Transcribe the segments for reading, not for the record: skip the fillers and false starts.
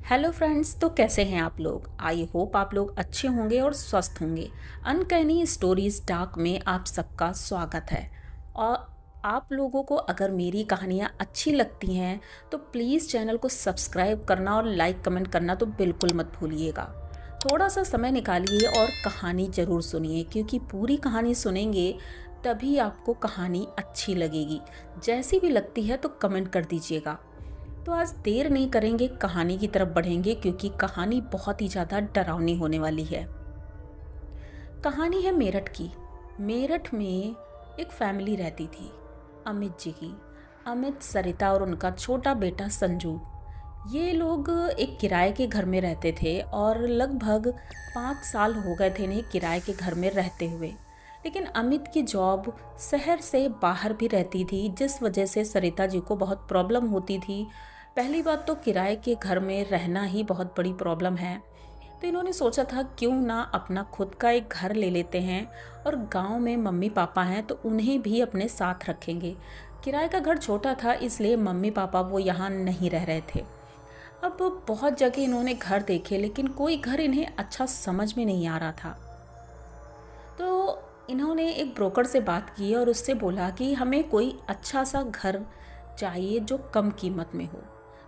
Hello friends, तो कैसे हैं आप लोग। आई होप आप लोग अच्छे होंगे और स्वस्थ होंगे। अनकैनी स्टोरीज डार्क में आप सबका स्वागत है। और आप लोगों को अगर मेरी कहानियाँ अच्छी लगती हैं तो प्लीज़ चैनल को सब्सक्राइब करना और लाइक कमेंट करना तो बिल्कुल मत भूलिएगा। थोड़ा सा समय निकालिए और कहानी ज़रूर सुनिए, क्योंकि पूरी कहानी सुनेंगे तभी आपको कहानी अच्छी लगेगी। जैसी भी लगती है तो कमेंट कर दीजिएगा। तो आज देर नहीं करेंगे, कहानी की तरफ बढ़ेंगे, क्योंकि कहानी बहुत ही ज़्यादा डरावनी होने वाली है। कहानी है मेरठ की। मेरठ में एक फैमिली रहती थी, अमित जी की। अमित, सरिता और उनका छोटा बेटा संजू। ये लोग एक किराए के घर में रहते थे और लगभग 5 साल हो गए थे इन्हें किराए के घर में रहते हुए। लेकिन अमित की जॉब शहर से बाहर भी रहती थी, जिस वजह से सरिता जी को बहुत प्रॉब्लम होती थी। पहली बात तो किराए के घर में रहना ही बहुत बड़ी प्रॉब्लम है। तो इन्होंने सोचा था क्यों ना अपना खुद का एक घर ले लेते हैं, और गांव में मम्मी पापा हैं तो उन्हें भी अपने साथ रखेंगे। किराए का घर छोटा था, इसलिए मम्मी पापा वो यहाँ नहीं रह रहे थे। अब बहुत जगह इन्होंने घर देखे, लेकिन कोई घर इन्हें अच्छा समझ में नहीं आ रहा था। तो इन्होंने एक ब्रोकर से बात की और उससे बोला कि हमें कोई अच्छा सा घर चाहिए जो कम कीमत में हो।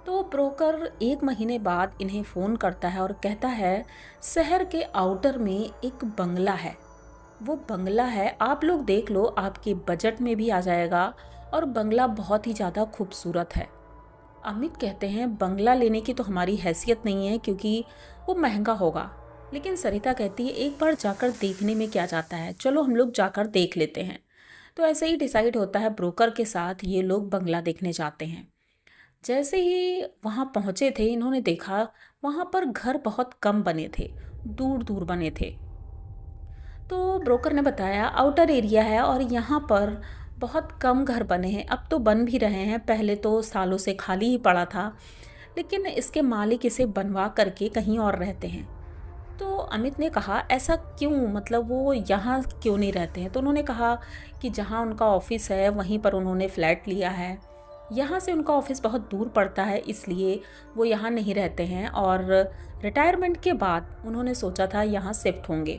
तो वो ब्रोकर 1 महीने बाद इन्हें फ़ोन करता है और कहता है, शहर के आउटर में एक बंगला है। वो बंगला है, आप लोग देख लो, आपके बजट में भी आ जाएगा, और बंगला बहुत ही ज़्यादा खूबसूरत है। अमित कहते हैं, बंगला लेने की तो हमारी हैसियत नहीं है, क्योंकि वो महंगा होगा। लेकिन सरिता कहती है, एक बार जाकर देखने में क्या जाता है, चलो हम लोग जाकर देख लेते हैं। तो ऐसे ही डिसाइड होता है, ब्रोकर के साथ ये लोग बंगला देखने जाते हैं। जैसे ही वहाँ पहुँचे थे, इन्होंने देखा वहाँ पर घर बहुत कम बने थे, दूर दूर बने थे। तो ब्रोकर ने बताया आउटर एरिया है और यहाँ पर बहुत कम घर बने हैं। अब तो बन भी रहे हैं, पहले तो सालों से खाली ही पड़ा था, लेकिन इसके मालिक इसे बनवा करके कहीं और रहते हैं। तो अमित ने कहा, ऐसा क्यों, मतलब वो यहाँ क्यों नहीं रहते हैं। तो उन्होंने कहा कि जहाँ उनका ऑफिस है वहीं पर उन्होंने फ्लैट लिया है। यहाँ से उनका ऑफिस बहुत दूर पड़ता है, इसलिए वो यहाँ नहीं रहते हैं, और रिटायरमेंट के बाद उन्होंने सोचा था यहाँ शिफ्ट होंगे।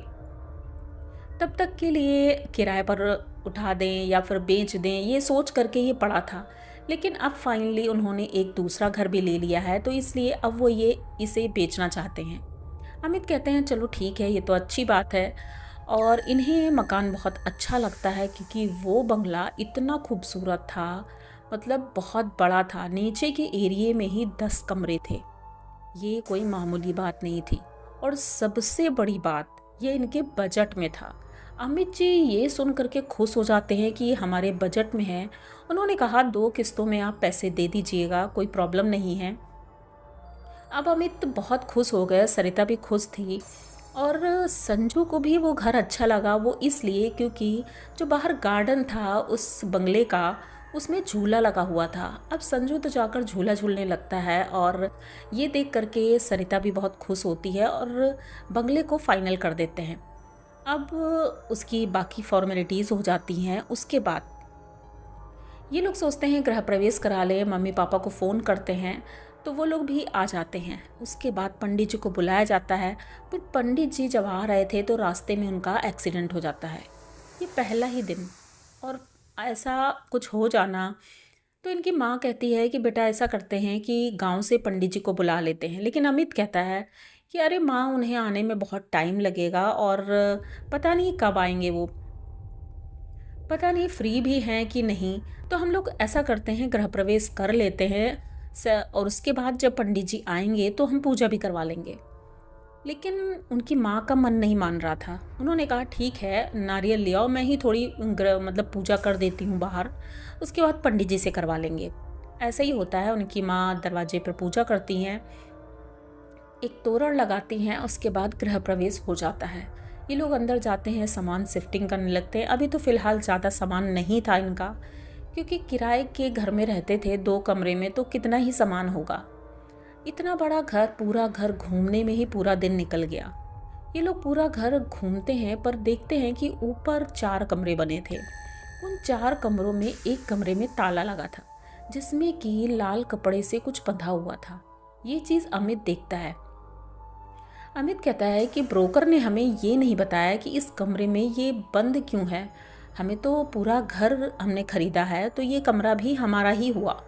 तब तक के लिए किराए पर उठा दें या फिर बेच दें, ये सोच करके ये पड़ा था। लेकिन अब फाइनली उन्होंने एक दूसरा घर भी ले लिया है, तो इसलिए अब वो इसे बेचना चाहते हैं। अमित कहते हैं, चलो ठीक है, ये तो अच्छी बात है। और इन्हें मकान बहुत अच्छा लगता है, क्योंकि वो बंगला इतना खूबसूरत था, मतलब बहुत बड़ा था। नीचे के एरिए में ही 10 कमरे थे। ये कोई मामूली बात नहीं थी, और सबसे बड़ी बात, ये इनके बजट में था। अमित जी ये सुन करके खुश हो जाते हैं कि ये हमारे बजट में है। उन्होंने कहा, 2 किस्तों में आप पैसे दे दीजिएगा, कोई प्रॉब्लम नहीं है। अब अमित बहुत खुश हो गए, सरिता भी खुश थी, और संजू को भी वो घर अच्छा लगा। वो इसलिए क्योंकि जो बाहर गार्डन था उस बंगले का, उसमें झूला लगा हुआ था। अब संजू तो जाकर झूला झूलने लगता है, और ये देख करके सरिता भी बहुत खुश होती है और बंगले को फाइनल कर देते हैं। अब उसकी बाकी फॉर्मेलिटीज़ हो जाती हैं। उसके बाद ये लोग सोचते हैं गृह प्रवेश करा लें, मम्मी पापा को फ़ोन करते हैं, तो वो लोग भी आ जाते हैं। उसके बाद पंडित जी को बुलाया जाता है। फिर पंडित जी जब आ रहे थे तो रास्ते में उनका एक्सीडेंट हो जाता है। ये पहला ही दिन, और ऐसा कुछ हो जाना। तो इनकी माँ कहती है कि बेटा ऐसा करते हैं कि गांव से पंडित जी को बुला लेते हैं। लेकिन अमित कहता है कि अरे माँ, उन्हें आने में बहुत टाइम लगेगा, और पता नहीं कब आएंगे वो, पता नहीं फ्री भी हैं कि नहीं। तो हम लोग ऐसा करते हैं, गृह प्रवेश कर लेते हैं, और उसके बाद जब पंडित जी आएंगे तो हम पूजा भी करवा लेंगे। लेकिन उनकी माँ का मन नहीं मान रहा था। उन्होंने कहा, ठीक है, नारियल ले आओ, मैं ही थोड़ी मतलब पूजा कर देती हूँ बाहर, उसके बाद पंडित जी से करवा लेंगे। ऐसा ही होता है। उनकी माँ दरवाजे पर पूजा करती हैं, एक तोरण लगाती हैं, उसके बाद गृह प्रवेश हो जाता है। ये लोग अंदर जाते हैं, सामान शिफ्टिंग करने लगते हैं। अभी तो फ़िलहाल ज़्यादा सामान नहीं था इनका, क्योंकि किराए के घर में रहते थे 2 कमरे में, तो कितना ही सामान होगा। इतना बड़ा घर, पूरा घर घूमने में ही पूरा दिन निकल गया। ये लोग पूरा घर घूमते हैं, पर देखते हैं कि ऊपर 4 कमरे बने थे। उन 4 कमरों में एक कमरे में ताला लगा था, जिसमें कि लाल कपड़े से कुछ बंधा हुआ था। ये चीज़ अमित देखता है। अमित कहता है कि ब्रोकर ने हमें ये नहीं बताया कि इस कमरे में ये बंद क्यों है। हमें तो पूरा घर हमने खरीदा है, तो ये कमरा भी हमारा ही हुआ।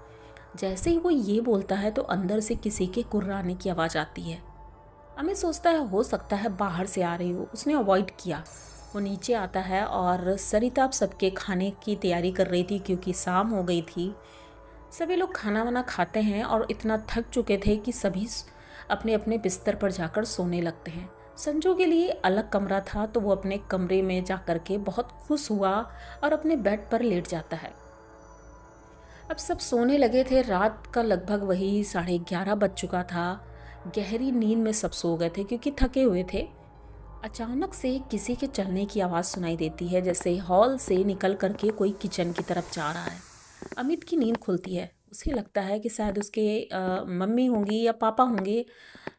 जैसे ही वो ये बोलता है तो अंदर से किसी के कुर्राने की आवाज़ आती है। अमित सोचता है हो सकता है बाहर से आ रही हो, उसने अवॉइड किया। वो नीचे आता है और सरिता सबके खाने की तैयारी कर रही थी क्योंकि शाम हो गई थी। सभी लोग खाना वाना खाते हैं और इतना थक चुके थे कि सभी अपने अपने बिस्तर पर जाकर सोने लगते हैं। संजू के लिए अलग कमरा था तो वो अपने कमरे में जाकर के बहुत खुश हुआ और अपने बेड पर लेट जाता है। अब सब सोने लगे थे। रात का लगभग वही 11:30 बज चुका था। गहरी नींद में सब सो गए थे क्योंकि थके हुए थे। अचानक से किसी के चलने की आवाज़ सुनाई देती है, जैसे हॉल से निकल करके कोई किचन की तरफ जा रहा है। अमित की नींद खुलती है। उसे लगता है कि शायद उसके मम्मी होंगी या पापा होंगे,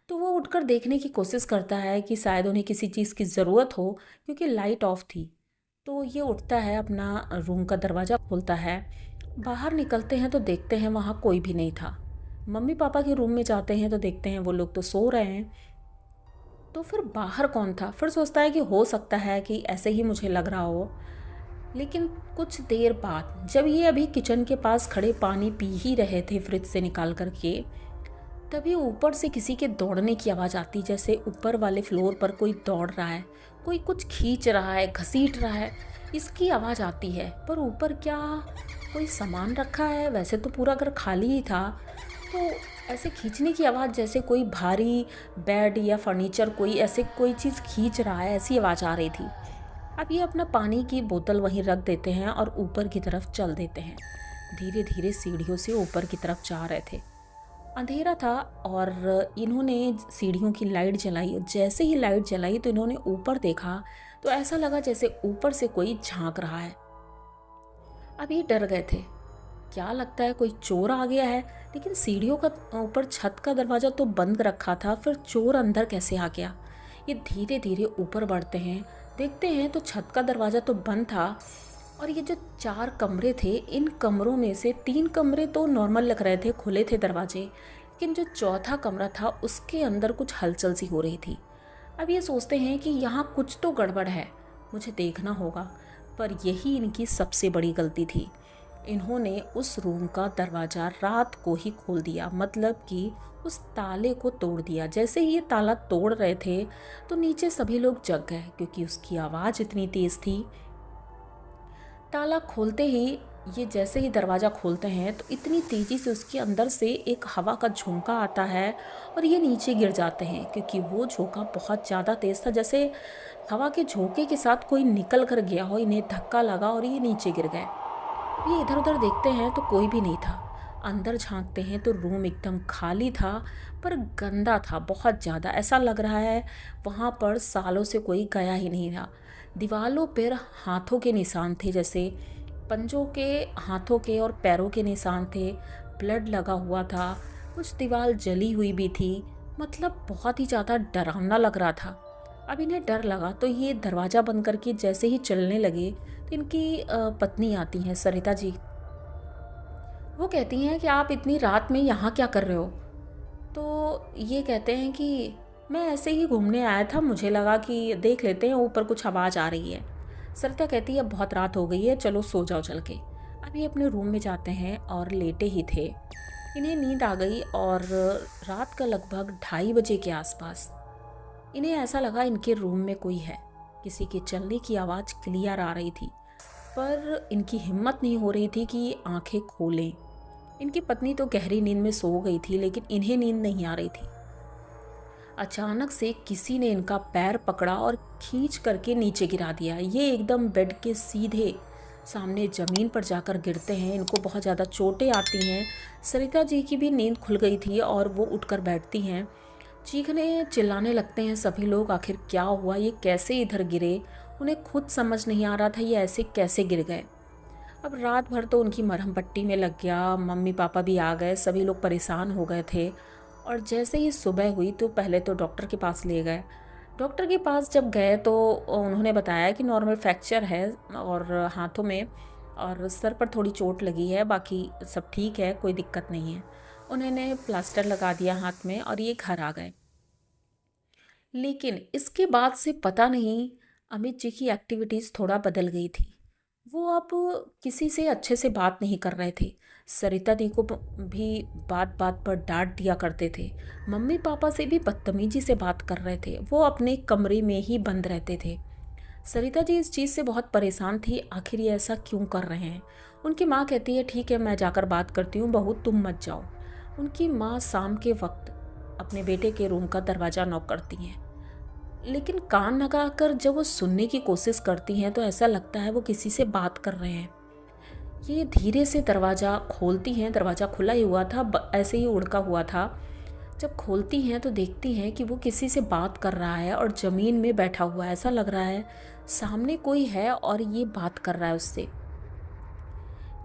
तो वो उठकर देखने की कोशिश करता है कि शायद उन्हें किसी चीज़ की ज़रूरत हो, क्योंकि लाइट ऑफ थी। तो ये उठता है, अपना रूम का दरवाज़ा खोलता है। बाहर निकलते हैं तो देखते हैं वहाँ कोई भी नहीं था। मम्मी पापा के रूम में जाते हैं तो देखते हैं वो लोग तो सो रहे हैं। तो फिर बाहर कौन था? फिर सोचता है कि हो सकता है कि ऐसे ही मुझे लग रहा हो। लेकिन कुछ देर बाद जब ये अभी किचन के पास खड़े पानी पी ही रहे थे फ्रिज से निकाल करके, तभी ऊपर से किसी के दौड़ने की आवाज़ आती, जैसे ऊपर वाले फ्लोर पर कोई दौड़ रहा है, कोई कुछ खींच रहा है, घसीट रहा है, इसकी आवाज़ आती है। पर ऊपर क्या कोई सामान रखा है? वैसे तो पूरा घर खाली ही था। तो ऐसे खींचने की आवाज़, जैसे कोई भारी बेड या फर्नीचर कोई ऐसे कोई चीज़ खींच रहा है, ऐसी आवाज़ आ रही थी। अब ये अपना पानी की बोतल वहीं रख देते हैं और ऊपर की तरफ चल देते हैं। धीरे धीरे सीढ़ियों से ऊपर की तरफ जा रहे थे। अंधेरा था और इन्होंने सीढ़ियों की लाइट जलाई। जैसे ही लाइट जलाई तो इन्होंने ऊपर देखा तो ऐसा लगा जैसे ऊपर से कोई झांक रहा है। अब ये डर गए थे, क्या लगता है कोई चोर आ गया है। लेकिन सीढ़ियों का ऊपर छत का दरवाज़ा तो बंद रखा था, फिर चोर अंदर कैसे आ गया। ये धीरे धीरे ऊपर बढ़ते हैं, देखते हैं तो छत का दरवाज़ा तो बंद था और ये जो 4 कमरे थे, इन कमरों में से 3 कमरे तो नॉर्मल लग रहे थे, खुले थे दरवाजे, लेकिन जो चौथा कमरा था उसके अंदर कुछ हलचल सी हो रही थी। अब ये सोचते हैं कि यहाँ कुछ तो गड़बड़ है, मुझे देखना होगा। पर यही इनकी सबसे बड़ी गलती थी। इन्होंने उस रूम का दरवाज़ा रात को ही खोल दिया, मतलब कि उस ताले को तोड़ दिया। जैसे ही ये ताला तोड़ रहे थे तो नीचे सभी लोग जग गए क्योंकि उसकी आवाज़ इतनी तेज़ थी। ताला खोलते ही, ये जैसे ही दरवाज़ा खोलते हैं तो इतनी तेज़ी से उसके अंदर से एक हवा का झोंका आता है और ये नीचे गिर जाते हैं क्योंकि वो झोंका बहुत ज़्यादा तेज़ था। जैसे हवा के झोंके के साथ कोई निकल कर गया हो, इन्हें धक्का लगा और ये नीचे गिर गए। ये इधर उधर देखते हैं तो कोई भी नहीं था। अंदर झांकते हैं तो रूम एकदम खाली था, पर गंदा था बहुत ज़्यादा। ऐसा लग रहा है वहाँ पर सालों से कोई गया ही नहीं था। दीवालों पर हाथों के निशान थे, जैसे पंजों के, हाथों के और पैरों के निशान थे। ब्लड लगा हुआ था, कुछ दीवार जली हुई भी थी। मतलब बहुत ही ज़्यादा डरावना लग रहा था। अब इन्हें डर लगा तो ये दरवाज़ा बंद करके जैसे ही चलने लगे तो इनकी पत्नी आती हैं, सरिता जी। वो कहती हैं कि आप इतनी रात में यहाँ क्या कर रहे हो? तो ये कहते हैं कि मैं ऐसे ही घूमने आया था, मुझे लगा कि देख लेते हैं, ऊपर कुछ आवाज़ आ रही है। सरिता कहती है अब बहुत रात हो गई है, चलो सो जाओ चल के। अब ये अपने रूम में जाते हैं और लेटे ही थे, इन्हें नींद आ गई और रात का लगभग 2:30 बजे के आसपास इन्हें ऐसा लगा इनके रूम में कोई है। किसी के चलने की आवाज़ क्लियर आ रही थी, पर इनकी हिम्मत नहीं हो रही थी कि आंखें खोलें। इनकी पत्नी तो गहरी नींद में सो गई थी, लेकिन इन्हें नींद नहीं आ रही थी। अचानक से किसी ने इनका पैर पकड़ा और खींच करके नीचे गिरा दिया। ये एकदम बेड के सीधे सामने ज़मीन पर जाकर गिरते हैं। इनको बहुत ज़्यादा चोटें आती हैं। सरिता जी की भी नींद खुल गई थी और वो उठकर बैठती हैं। चीखने चिल्लाने लगते हैं सभी लोग, आखिर क्या हुआ, ये कैसे इधर गिरे। उन्हें खुद समझ नहीं आ रहा था ये ऐसे कैसे गिर गए। अब रात भर तो उनकी मरहम पट्टी में लग गया। मम्मी पापा भी आ गए, सभी लोग परेशान हो गए थे। और जैसे ही सुबह हुई तो पहले तो डॉक्टर के पास ले गए। डॉक्टर के पास जब गए तो उन्होंने बताया कि नॉर्मल फ्रैक्चर है और हाथों में और सर पर थोड़ी चोट लगी है, बाकी सब ठीक है, कोई दिक्कत नहीं है। उन्होंने प्लास्टर लगा दिया हाथ में और ये घर आ गए। लेकिन इसके बाद से पता नहीं अमित जी की एक्टिविटीज़ थोड़ा बदल गई थी। वो अब किसी से अच्छे से बात नहीं कर रहे थे। सरिता दी को भी बात बात पर डांट दिया करते थे। मम्मी पापा से भी बदतमीजी से बात कर रहे थे। वो अपने कमरे में ही बंद रहते थे। सरिता जी इस चीज़ से बहुत परेशान थी, आखिर ये ऐसा क्यों कर रहे हैं। उनकी माँ कहती है ठीक है मैं जाकर बात करती हूँ, बहू तुम मत जाओ। उनकी माँ शाम के वक्त अपने बेटे के रूम का दरवाज़ा नॉक करती हैं, लेकिन कान लगाकर जब वो सुनने की कोशिश करती हैं तो ऐसा लगता है वो किसी से बात कर रहे हैं। ये धीरे से दरवाज़ा खोलती हैं, दरवाज़ा खुला ही हुआ था, ऐसे ही उड़का हुआ था। जब खोलती हैं तो देखती हैं कि वो किसी से बात कर रहा है और ज़मीन में बैठा हुआ है। ऐसा लग रहा है सामने कोई है और ये बात कर रहा है उससे।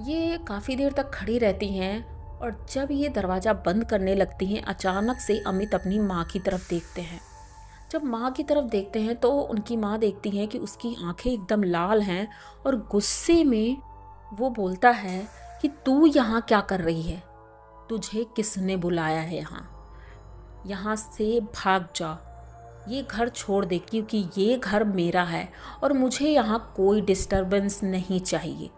ये काफ़ी देर तक खड़ी रहती हैं और जब ये दरवाज़ा बंद करने लगती हैं अचानक से अमित अपनी माँ की तरफ देखते हैं। जब माँ की तरफ देखते हैं तो उनकी माँ देखती हैं कि उसकी आंखें एकदम लाल हैं और गुस्से में वो बोलता है कि तू यहाँ क्या कर रही है, तुझे किसने बुलाया है यहाँ से भाग जा, ये घर छोड़ दे, क्योंकि ये घर मेरा है और मुझे यहाँ कोई डिस्टरबेंस नहीं चाहिए।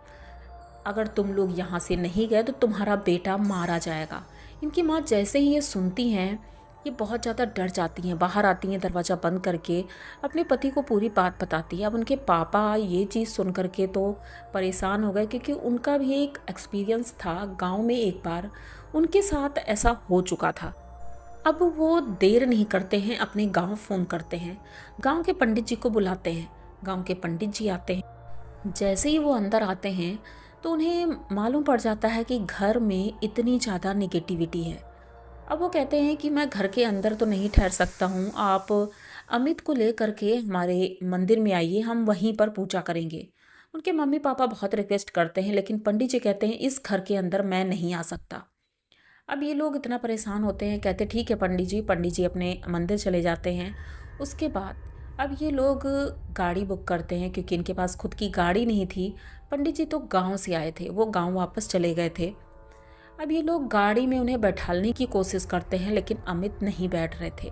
अगर तुम लोग यहाँ से नहीं गए तो तुम्हारा बेटा मारा जाएगा। इनकी माँ जैसे ही ये सुनती हैं ये बहुत ज़्यादा डर जाती हैं, बाहर आती हैं दरवाज़ा बंद करके, अपने पति को पूरी बात बताती है। अब उनके पापा ये चीज़ सुन करके तो परेशान हो गए, क्योंकि उनका भी एक एक्सपीरियंस था गांव में, एक बार उनके साथ ऐसा हो चुका था। अब वो देर नहीं करते हैं, अपने गांव फ़ोन करते हैं, गांव के पंडित जी को बुलाते हैं। गांव के पंडित जी आते हैं। जैसे ही वो अंदर आते हैं तो उन्हें मालूम पड़ जाता है कि घर में इतनी ज़्यादा नेगेटिविटी है। अब वो कहते हैं कि मैं घर के अंदर तो नहीं ठहर सकता हूँ, आप अमित को ले करके हमारे मंदिर में आइए, हम वहीं पर पूजा करेंगे। उनके मम्मी पापा बहुत रिक्वेस्ट करते हैं, लेकिन पंडित जी कहते हैं इस घर के अंदर मैं नहीं आ सकता। अब ये लोग इतना परेशान होते हैं, कहते ठीक है पंडित जी। पंडित जी अपने मंदिर चले जाते हैं। उसके बाद अब ये लोग गाड़ी बुक करते हैं, क्योंकि इनके पास खुद की गाड़ी नहीं थी। पंडित जी तो गांव से आए थे, वो गांव वापस चले गए थे। अब ये लोग गाड़ी में उन्हें बैठालने की कोशिश करते हैं, लेकिन अमित नहीं बैठ रहे थे।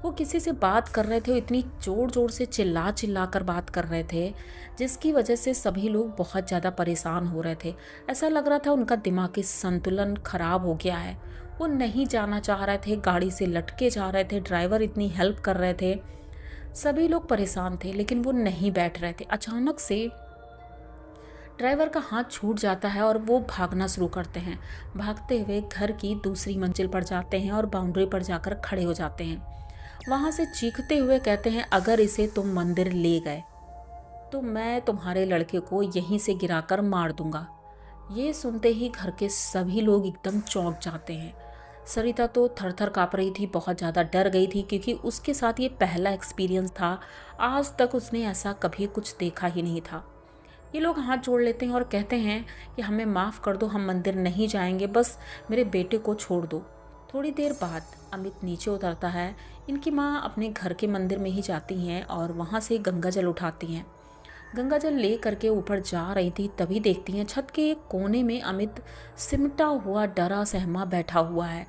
वो किसी से बात कर रहे थे, वो इतनी ज़ोर ज़ोर से चिल्ला चिल्ला कर बात कर रहे थे, जिसकी वजह से सभी लोग बहुत ज़्यादा परेशान हो रहे थे। ऐसा लग रहा था उनका दिमागी संतुलन खराब हो गया है। वो नहीं जाना चाह रहे थे, गाड़ी से लटके जा रहे थे, ड्राइवर इतनी हेल्प कर रहे थे, सभी लोग परेशान थे, लेकिन वो नहीं बैठ रहे थे। अचानक से ड्राइवर का हाथ छूट जाता है और वो भागना शुरू करते हैं। भागते हुए घर की दूसरी मंजिल पर जाते हैं और बाउंड्री पर जाकर खड़े हो जाते हैं। वहाँ से चीखते हुए कहते हैं अगर इसे तुम मंदिर ले गए तो मैं तुम्हारे लड़के को यहीं से गिराकर मार दूंगा। ये सुनते ही घर के सभी लोग एकदम चौंक जाते हैं। सरिता तो थर थर काँप रही थी, बहुत ज़्यादा डर गई थी, क्योंकि उसके साथ ये पहला एक्सपीरियंस था। आज तक उसने ऐसा कभी कुछ देखा ही नहीं था। ये लोग हाथ जोड़ लेते हैं और कहते हैं कि हमें माफ़ कर दो, हम मंदिर नहीं जाएंगे, बस मेरे बेटे को छोड़ दो। थोड़ी देर बाद अमित नीचे उतरता है। इनकी माँ अपने घर के मंदिर में ही जाती हैं और वहाँ से गंगा जल उठाती हैं। गंगा जल ले करके ऊपर जा रही थी, तभी देखती हैं छत के एक कोने में अमित सिमटा हुआ डरा सहमा बैठा हुआ है।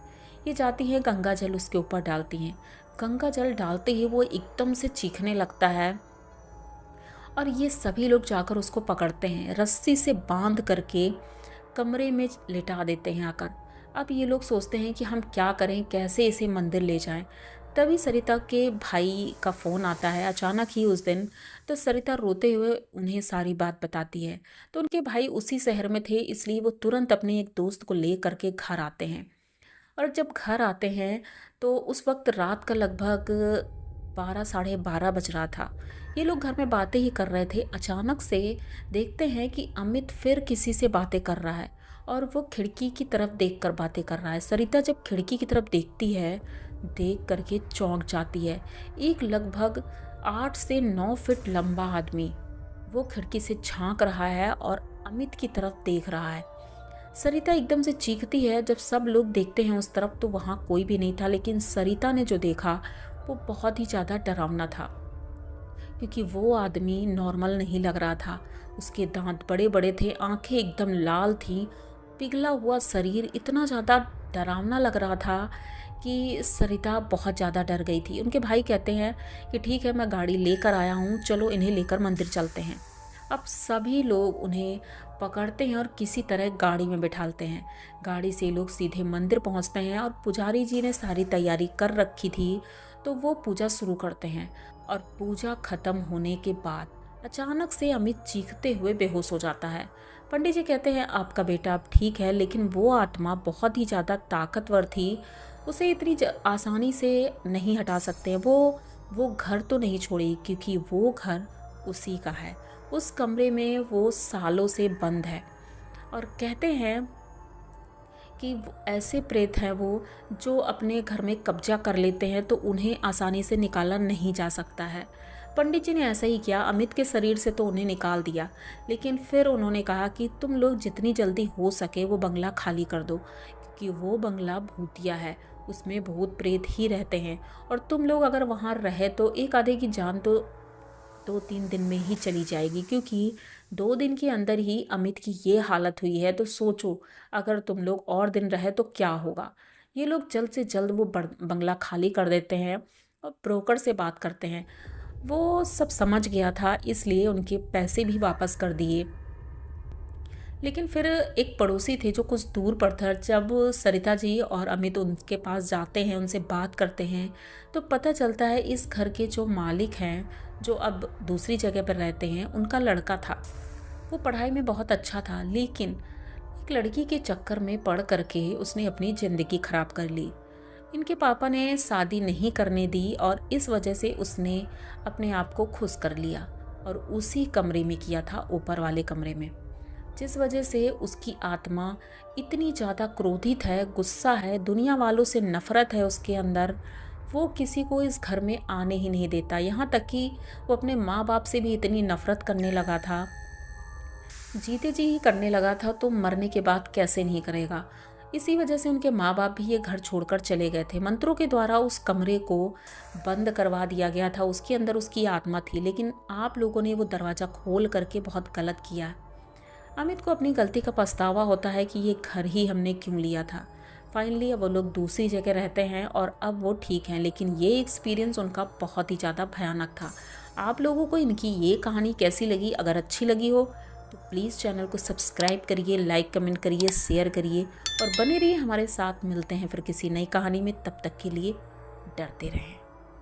ये जाती हैं गंगा जल उसके ऊपर डालती हैं। गंगा जल डालते ही वो एकदम से चीखने लगता है और ये सभी लोग जाकर उसको पकड़ते हैं, रस्सी से बांध करके कमरे में लिटा देते हैं आकर। अब ये लोग सोचते हैं कि हम क्या करें, कैसे इसे मंदिर ले जाएं। तभी सरिता के भाई का फ़ोन आता है अचानक ही उस दिन। तो सरिता रोते हुए उन्हें सारी बात बताती है। तो उनके भाई उसी शहर में थे, इसलिए वो तुरंत अपने एक दोस्त को ले करके घर आते हैं। और जब घर आते हैं तो उस वक्त रात का लगभग 12 साढ़े 12 बज रहा था। ये लोग घर में बातें ही कर रहे थे। अचानक से देखते हैं कि अमित फिर किसी से बातें कर रहा है और वो खिड़की की तरफ देखकर बातें कर रहा है। सरिता जब खिड़की की तरफ देखती है, देख करके चौंक जाती है। एक लगभग 8 से 9 फीट लंबा आदमी वो खिड़की से झांक रहा है और अमित की तरफ देख रहा है। सरिता एकदम से चीखती है। जब सब लोग देखते हैं उस तरफ तो वहाँ कोई भी नहीं था, लेकिन सरिता ने जो देखा वो बहुत ही ज़्यादा डरावना था, क्योंकि वो आदमी नॉर्मल नहीं लग रहा था। उसके दांत बड़े बड़े थे, आंखें एकदम लाल थीं, पिघला हुआ शरीर, इतना ज़्यादा डरावना लग रहा था कि सरिता बहुत ज़्यादा डर गई थी। उनके भाई कहते हैं कि ठीक है, मैं गाड़ी लेकर आया हूँ, चलो इन्हें लेकर मंदिर चलते हैं। अब सभी लोग उन्हें पकड़ते हैं और किसी तरह गाड़ी में बिठालते हैं। गाड़ी से लोग सीधे मंदिर पहुंचते हैं और पुजारी जी ने सारी तैयारी कर रखी थी, तो वो पूजा शुरू करते हैं। और पूजा खत्म होने के बाद अचानक से अमित चीखते हुए बेहोश हो जाता है। पंडित जी कहते हैं आपका बेटा अब ठीक है, लेकिन वो आत्मा बहुत ही ज़्यादा ताकतवर थी, उसे इतनी आसानी से नहीं हटा सकते हैं। वो घर तो नहीं छोड़ेगी, क्योंकि वो घर उसी का है। उस कमरे में वो सालों से बंद है। और कहते हैं कि ऐसे प्रेत हैं वो जो अपने घर में कब्जा कर लेते हैं, तो उन्हें आसानी से निकाला नहीं जा सकता है। पंडित जी ने ऐसा ही किया, अमित के शरीर से तो उन्हें निकाल दिया, लेकिन फिर उन्होंने कहा कि तुम लोग जितनी जल्दी हो सके वो बंगला खाली कर दो, क्योंकि वो बंगला भूतिया है, उसमें भूत प्रेत ही रहते हैं। और तुम लोग अगर वहाँ रहे तो एक आधे की जान तो 2-3 दिन में ही चली जाएगी, क्योंकि 2 दिन के अंदर ही अमित की ये हालत हुई है। तो सोचो अगर तुम लोग और दिन रहे तो क्या होगा। ये लोग जल्द से जल्द वो बंगला खाली कर देते हैं और ब्रोकर से बात करते हैं। वो सब समझ गया था, इसलिए उनके पैसे भी वापस कर दिए। लेकिन फिर एक पड़ोसी थे जो कुछ दूर पर था। जब सरिता जी और अमित उनके पास जाते हैं, उनसे बात करते हैं, तो पता चलता है इस घर के जो मालिक हैं, जो अब दूसरी जगह पर रहते हैं, उनका लड़का था। वो पढ़ाई में बहुत अच्छा था, लेकिन एक लड़की के चक्कर में पड़ करके उसने अपनी ज़िंदगी खराब कर ली। इनके पापा ने शादी नहीं करने दी और इस वजह से उसने अपने आप को खुश कर लिया और उसी कमरे में किया था, ऊपर वाले कमरे में। जिस वजह से उसकी आत्मा इतनी ज़्यादा क्रोधित है, गुस्सा है, दुनिया वालों से नफ़रत है उसके अंदर। वो किसी को इस घर में आने ही नहीं देता, यहाँ तक कि वो अपने माँ बाप से भी इतनी नफ़रत करने लगा था। जीते जी ही करने लगा था, तो मरने के बाद कैसे नहीं करेगा। इसी वजह से उनके माँ बाप भी ये घर छोड़कर चले गए थे। मंत्रों के द्वारा उस कमरे को बंद करवा दिया गया था, उसके अंदर उसकी आत्मा थी, लेकिन आप लोगों ने वो दरवाज़ा खोल करके बहुत गलत किया। अमित को अपनी गलती का पछतावा होता है कि ये घर ही हमने क्यों लिया था। फाइनली अब वो लोग दूसरी जगह रहते हैं और अब वो ठीक हैं, लेकिन ये एक्सपीरियंस उनका बहुत ही ज़्यादा भयानक था। आप लोगों को इनकी ये कहानी कैसी लगी? अगर अच्छी लगी हो तो प्लीज़ चैनल को सब्सक्राइब करिए, लाइक कमेंट करिए, शेयर करिए और बने रहिए हमारे साथ। मिलते हैं फिर किसी नई कहानी में, तब तक के लिए डरते रहें।